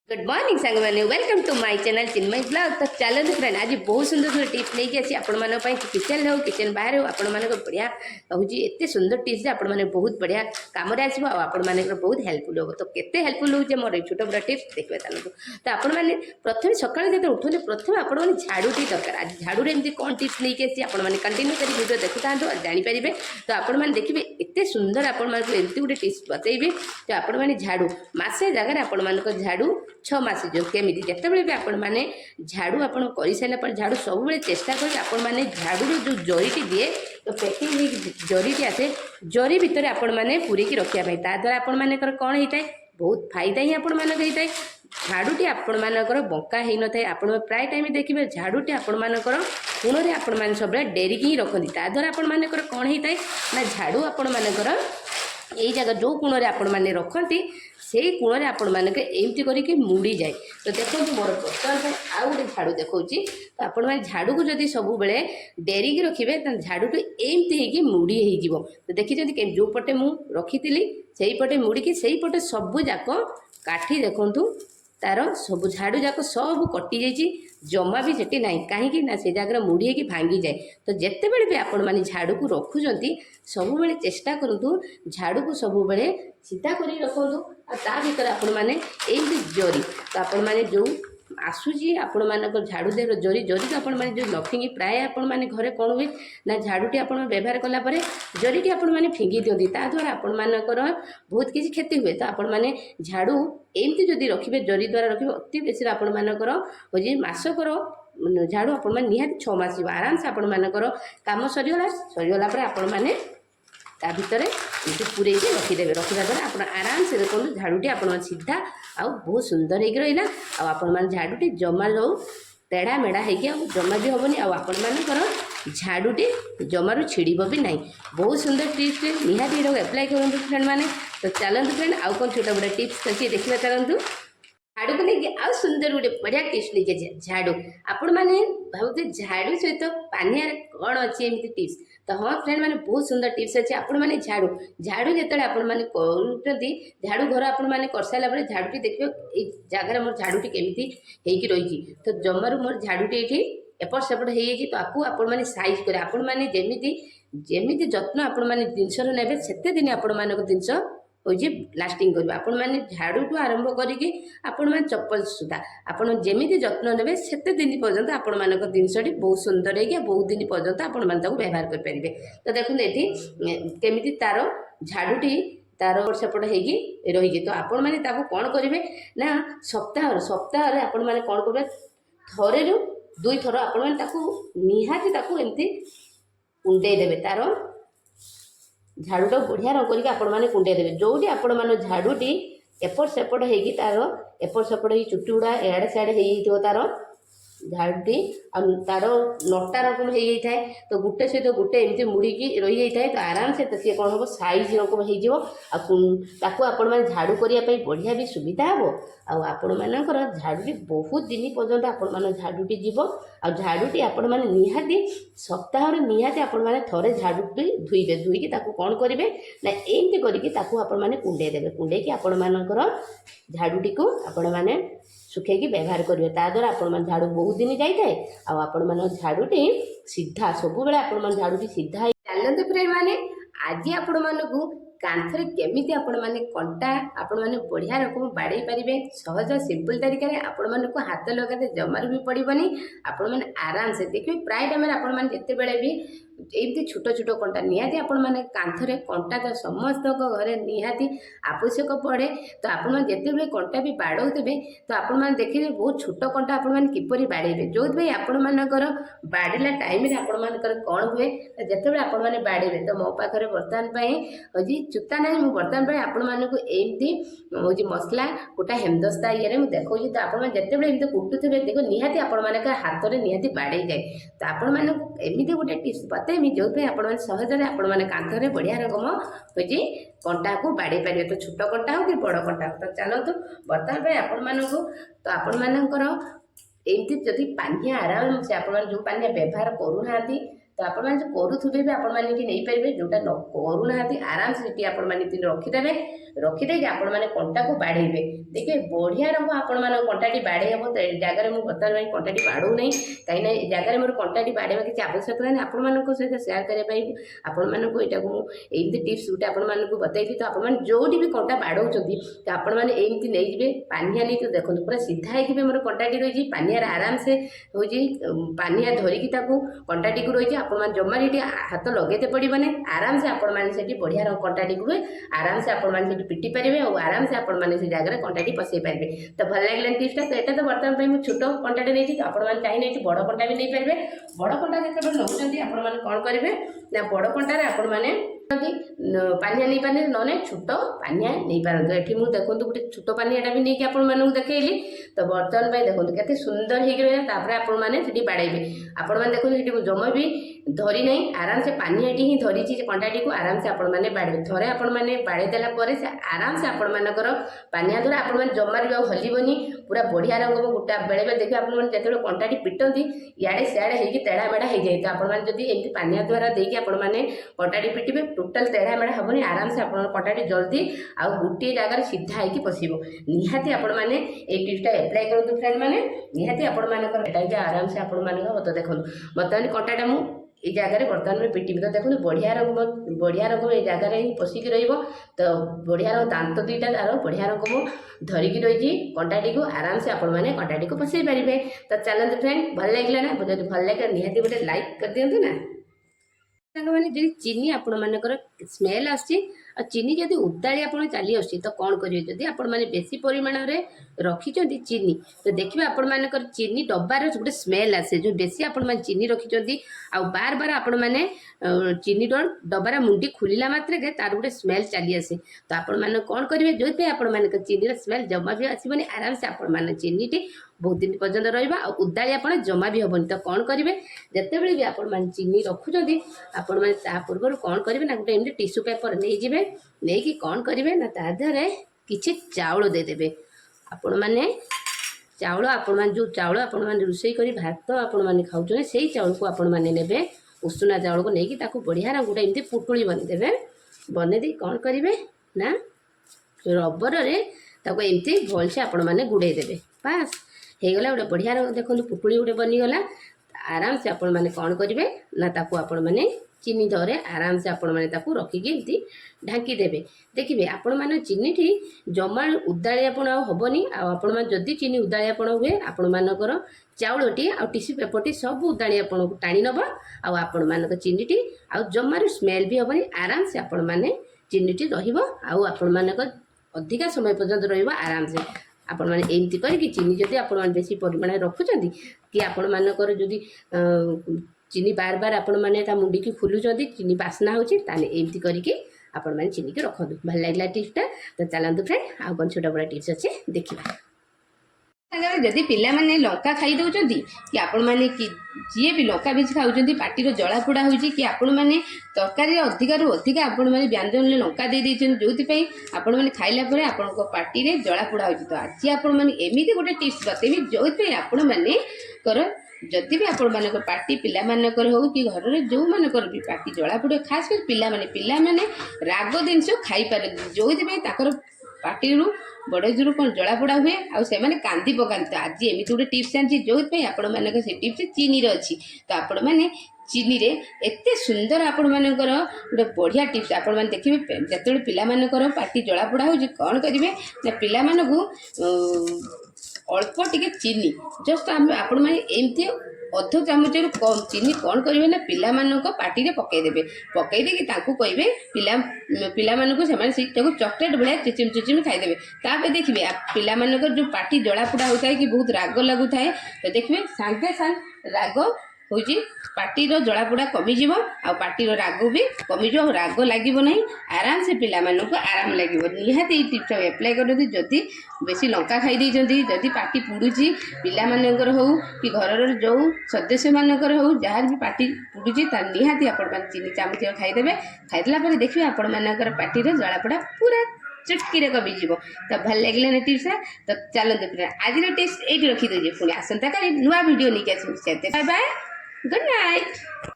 Good morning सांग मैंने welcome to my channel Chinmay blog. तो चलते फ्रेंड आज बहुत सुंदर सुंदर टिप्स लेके आसी आपण मानक पई किचन हो किचन बाहर हो आपण मानक बढ़िया कहूँ एते सुंदर टिप्स जे आपण माने बहुत बढ़िया काम रे आसीबो आ आपण माने बहुत हेल्पफुल हो। तो केते हेल्पफुल हो जे मोर छोट बड़ा टिप्स देखबे तानू। तो आपण माने प्रथम सकाळ जते उठले प्रथम आपण माने झाड़ूटी दरकार। आज झाड़ू रे एमती कोन टिप्स लेके आसी आपण माने कंटिन्यू करी वीडियो देखुतांतो जानि परिबे। तो आपण माने देखिबे एते सुंदर आपण माने एमती गुटे टिप्स बतैबे। तो आपण माने झाड़ू मासे जगह आपण मानक झाड़ू 6 मास जो केमी जिते भी आपण मैंने झाड़ू आप कर सारा झाड़ू सब चेष्टा कर आपण मैंने झाड़ू जो जरीटी दिए तो पैकिंग जरीटी आसे जरी भितर आपण मैंने पूरेक रखापी द्वारा आपण मानक कौन होता है बहुत फायदा ही आपण मानक होता है। झाड़ूटी आपण मानकर बंका हो न था आप प्राय टाइम देखिए झाड़ूटी आपण मानकर गुण आपण मैंने सब डेरिक ही रखती द्वारा आपण मानकर कौन होता है ना झाड़ू आपण मानकर यही जगह जो गुण आपण मैंने रखती से गुण आपण मानक एमती करके मुड़ी जाए। तो देखो मोर बर्तमान आउ गोटे झाड़ू देखा तो आपण मैंने झाड़ू को जब सब बेले डेरिक रखिए तो झाड़ू को एमती होगी मुड़ी हो। तो देखिए जो पटे मु रखी से पटे मुड़िकी से पटे सबू जाक काठी देखु तार सब झाड़ू जाक सब कटि जाइए जमा भी सेठी ना कहीं ना से जगह मुड़ी होगी भांगी जाए। तो जिते बड़े भी आपण मैंने झाड़ू को रखुंट सब बेले चेष्टा करूँ झाड़ू को सब बेले सीधा कर रखुँ आ भर आपण मैंने एमती जरी तो आपण मैंने जो आसूची आपण मानक झाड़ू दे जरी जरी तो आपण मैंने जो न फिंगी प्राय आपण मैंने घरे कौन हुए ना झाड़ूटी आप व्यवहार कलापर जरीटी आपण मैंने फिंगी दिखती द्वारा आपण मानकर बहुत किसी क्षति हुए। तो आपण मैंने झाड़ू एमती जदि रखिए जरी द्वारा रखिए अति बेसी आपण मानकर हो मासकर झाड़ू आपण मैंने निहाती 6 मास आराम से आपण मानकर काम सरीगला आपण मैंने ता भितर पूरे रखीदेवे रखा द्वारा आप आराम से देखो झाड़ूटी आप सीधा आउ बहुत सुंदर हो रहा आपण मैंने झाड़ूटी जमा जो तेढ़ा मेढ़ा हो जमा भी हेनी आपण मानकर झाड़ूटी जमारू छिड़ब भी ना। बहुत सुंदर टिप्स निहाती एप्लाय करूँ फ्रेंड मैंने। तो चलते फ्रेंड आउ कौन छोटा बड़ा टिप्स अच्छी देखिए चलतु झाड़ू को लेकिन आउ सुंदर गोटे बढ़िया टिप्स लेके झाड़ू आपण मैंने भावते झाड़ू सहित पानिया कौन अच्छी एमती टिप्स। तो हाँ फ्रेंड मैंने बहुत सुंदर टिप्स अच्छे आपण मैंने झाड़ू झाड़ू जो आपण मैंने करुँच झाड़ू घर आपण मैंने कर सारा झाड़ूटी देखिए जगह मोर झाड़ूटी केमी होगी रही। तो जमारू मोर झाड़ूटी ये एपट सेपट हो तो आपको आपण मैंने साइज कर आपण मैंने जमी जत्न आपण मैंने जिनसर ने से दिन आपण मानक जिनस हो लास्टिंग कर आपण मैंने झाड़ू ठू आरंभ करके आपण मैंने चप्पल सुधा आपण जमी जत्न ने से दिन पर्यंत आपण मानक जिनसटी बहुत सुंदर है बहुत दिन पर्यंत आपण मैंने व्यवहार करेंगे। तो देखते ये केमी तार झाड़ूटी तार सेपट होगी रही। तो आपण मैंने कौन करेंगे ना सप्ताह सप्ताह आपण मैंने कौन करेंगे थरे रु 2 थर आपण मैंने निहाती एमती कुंडे देवे तार झाड़ूटा बढ़िया रंग करके आपण मैंने कुंडे देवे जोटी आपण मैंने झाड़ूटी एपट सेपट होगी तार एपट सेपट हो चुटी गुड़ा एड़े सियाड़े हो तार झाड़ूटी तार नटा रकम हो जाए तो गोटे सहित गोटे एमती मुड़ीकी रही जाए। तो आराम से तो सी कौन हम साइज रकम हो आपण मैंने झाड़ू करने बढ़िया भी सुविधा हे आपण मानकर झाड़ूटी बहुत दिन पर्यंत आपण मैंने झाड़ूटी जीव आ झाड़ूटी आपण मैंने निहाती सप्ताह निहाती आपण मैंने थरे झाड़ूटी धुईबे धुईकी कौन करेंगे ना एमती करके आपण मैंने कुंडे देवे कुंडे आपण मानकर झाड़ूटी को आपण मैंने सुखेकी व्यवहार करेंगे द्वारा आपण झाड़ू बहुत दिन जाए आपण मान झाड़ूटी सीधा सब बेले आपण मान झाड़ूटी सीधा चलते फ्रेंड मैंने आज आपण मानू कांथरे केमिति आपण माने कंटा आपण माने बढ़िया रकम बाड़े पारे सहज सिंपल तरीका आपण माने को हाथ लगाते जमार भी पड़बनी आपण माने आराम से देखिए प्राय टाइम आपण माने जिते बेले भी एमती छोट छोट कंटा निहाती आपण माने कांथरे कंटा तो समस्त घरे निहाती आवश्यक पड़े। तो आपण माने जिते बेले कंटा भी बाड़ौते तो आपण माने देखिए बहुत छोट कंटा आपण माने किपरि बाड़ेबे जो भाई आपण मानकर बाड़ेला टाइम रे आपण मानकर कौन हुए जिते बेले आपण माने बाड़ेबे। तो मो पाखरे वर्तमान पई होजी चुता ना मुझे बर्तमान आपण मानक एमती हूँ मसला गोटा हेमदस्ता ये देखा तो आप जिते बड़े एमती कुटुथे देखो निहाती आपण मानक हाथ में निहाती बाड़े जाए। तो आपण मानक एमती गोटे टिप्स बतेमी जो आपण सहजरे आपण मैंने कांथरे बढ़िया रकम हो कंटा को बाड़े पारे तो छोट कंटा हो कि बड़ कंटा। तो चलतु बर्तमान आपण मानक तो आपण मानकर एमती जदि पानिया आराम से आपण जो पानिया व्यवहार करूना तो आपण मैंने करूथे भी आपण मैंने नहीं पारे जोटा न करूना आराम से आपण मैंने रखिदे रखिदे आपण मैंने कंटा को बाड़ेबे देखिए बढ़िया रंग आपण मान कंटाटी बाड़े हम तो जगह मुझे बर्तमान कंटाटी बाड़ू नहीं कहीं जगह मोर कंटाटी बाड़ेवा किसी आवश्यकता नहीं आपण मान सहित सेयार करने आपण मानक यहाँ एमती टिप्स गोटे आपण मानक बताई तो आपण जो भी कंटा बाड़ौं तो आपण मैंने एमती नहीं जाए पानिया नहीं तो देखो पूरा सीधा होगी मोर कंटाटी रही पानियार आराम से हो पानिया धरिकी कंटाटी को रही आपण मैंने जमा ये हाथ लगेते पड़ोनी आराम से आपण मैंने बढ़िया कंटाटी को आराम से आपण मैंने पिटी पारे और आराम से आपण मैंने से जगह कंटाटी पसई पारे तो भल लगे टिप्सटा तो यहाँ तो बर्तमान मुझे छोट कंटाटे नहीं तो आपण चाहिए बड़ कंटा भी नहीं पारे बड़ कंटा जो नौकरी आपण मैंने कौन करेंगे ना बड़ कंटार आपण मैंने पानिया नहीं पारे ना छोट पानिया नहीं पारत ये मुझे देखो गोटे छोट पानियाटा भी नहीं आपण मानक देखली तो बर्तमान देखो के सुंदर होपर आपण मैंने बाड़ेबे आपण मैंने देखो जमा भी धरी नहीं आराम से पानियाटी ही धरी कंटाटी को आराम से आपण मैंने बाड़े थे आपण मैंने बाड़े देला से आराम से आपण मानकर पानिया द्वारा आपण मैंने जमा भी हलबनी पूरा बढ़िया रंग गोटा बेले बेले देखिए आपण मैंने जो कंटाटी पिटती इे सियाड़े होगी तेढ़ा मेढ़ा हो जाए तो आपण मैंने जब एमती पानिया द्वारा देखिए आपण मैंने कंटाटी पिटे टोटाल तेढ़ा मेढ़ा हेनी आराम से आप कंटाटी जल्दी आउ गोटे जगार सीधा होगी पशिब निहाती आपण मैंने ये टिप्सटा एप्लाय करूँ फ्रेंड मैंने निहाती आपण मानकर आराम से आपण मान तो देखो बर्तमान कंटाटा मु ये जगह बर्तमान में पिटी तो देखो बढ़िया रंग ये जगह ही पशिक तो बढ़िया रंग दांत दुईटा तार बढ़िया रंग मु धरिकी रही कंटाटी को आराम से आपण मैंने कंटाटी को पसई पारे तो चलते फ्रेंड भल लगे ना जब भल लगे निहाती गोटे लाइक कर दिंतु ना मैंने जी चीनी आपण मानकर स्मेल आसी चीनी जब उदाड़ी आप चली आसी तो कौन करेंगे जदि आपण मैंने बेसी परिमाण में रखिंट चीनी तो देखिए आपण मानकर चीनी डब्बार गोटे स्मेल आसे जो बेसी आपण मैंने चीनी रखिंट आ बार बार आपण मैंने चीनी डब्बार मुंडी खोलिला मात्र के तार गोटे स्मेल चली आसे तो आपण मैंने कौन करेंगे जो आपण मानक चीनी स्मेल जमा भी आसबनी आराम से आपण मैंने चीनी बहुत दिन पर्यंत रहा उदाड़ी आप जमा भी हेनी तो कौन करेंगे जिते भी आपण मैंने चीनी रखुच्च आपण मैंने पूर्व कौन करेंगे ना गोटे एमती टिश्यू पेपर नहीं जाए नहीं कि कौन करेंगे ना तादे किसी चाउल देदेवे आपण मैंने चाउल आपण मैंने जो चाउल आपण मैंने रोषे कर भात आपण मैंने खाऊँ से चाउल को आपण मैंने ने उषुना चाउल को लेकिन बढ़िया गोटे एमती पुटुली बनईदेवे बनईदे कौन करेंगे ना रबर एमती भलसे आपण मैंने गुड़े देवे बास होगला गोटे बढ़िया देखो पुटुली गोटे बनीगला आराम से आपण मैंने कौन करेंगे ना आपण मैंने चीनी धरे आराम से आपण मैंने रखिकी एमती ढांकी देवे देखिए आपण मैंने चीनी टी जमा उदाड़ियापण हेनी आपण मैंने जदि चीनी उदाड़ियापण हुए आपण मानकर चाउलटी आ टिश्यू पेपरटी सब उदाड़ियापण को टाणी नब आपण मानक चीनी आ जमार स्मेल भी हेनी आराम से आपण मैंने चीनी आपण मानक अधिका समय पर्यंत रराम से आपण मैंने एमती करके चीनी जदि आपण मैंने बेसी परिमाण रखुच्च कि आपण मानकर जदि चीनी बार बार आपण मैंने मुंडी की फुलुंट चीनी बास्ना होमती करके आपण मैंने चीनी की रखु भल लगे टिप्सटा तो चलते फ्रेंड आउ कौन छोटा बड़ा टिप्स अच्छे देखा जदि पिला माने लंका खाई दौरान कि आपण मैंने जी भी लंका बेची खाऊँ पार्टी जलापोड़ा हो कि आपण मैंने तरकारी अधिकारु अधिक आपण मैंने व्यंजन लंका दे जो आपण मैंने खाइला आपण पार्टी में जलापोड़ा हो तो आज आपण मैंने एमती गोटे टिप्स बतेबी जो आपण मैंने जदि भी आपण मानक पार्टी पिला मानकर हो कि घर में जो मानकर भी पार्टी जलापोड़ खास कर पिला माने राग जिनस खाई पारे जो पार्टी बड़ जोर कौन जलापोड़ा हुए आउ से कांदी पकाते तो आज एमती गोटे टिप्स जानती जो आपण मानक से टिप्स चीनी अच्छी तो आपण मैंने चीनी रे एते सुंदर आपण मानकर गोटे बढ़िया टिप्स आपण मैंने देखिए जिते पिला मानकर पार्टी जलापोड़ा हो कौन करेंगे ना पिला अल्प टिके चीनी जस्ट आपण मैंने एमती अध चामच कम चीनी कौन करेंगे ना पिला पार्टी में पकईदेवे पकईदे कहे पिला से चॉकलेट भाया चिचिम चिचिम खाईदेवे तापर देखिए पिला जो पार्टी जलापोड़ा होता है कि बहुत राग लगुता है तो देखिए सांगे सांग राग हूँ पार्टी जलापोड़ा कमिज आ पार्टी राग भी कमिज राग लगे ना आराम से पिला आराम लगे निहाती टिप्स एप्लाय कर जदि बेसी लंका खाई जदि पार्टी पुड़ुची पिला हो कि घर जो सदस्य मानकर हो जहाँ भी पार्टी पुड़ुची निहाती आपण चीनी चामच खाईदेवे खाईदेला देखिए आपण मानकर पार्टी जलापोड़ा पूरा चुटकी कमिज तो भल लगे ना टिप्स तो चलते आज टिप्स ये रखीदे पुणी आसंता काली नुआ वीडियो नहीं आस बाय बाय गुड नाइट।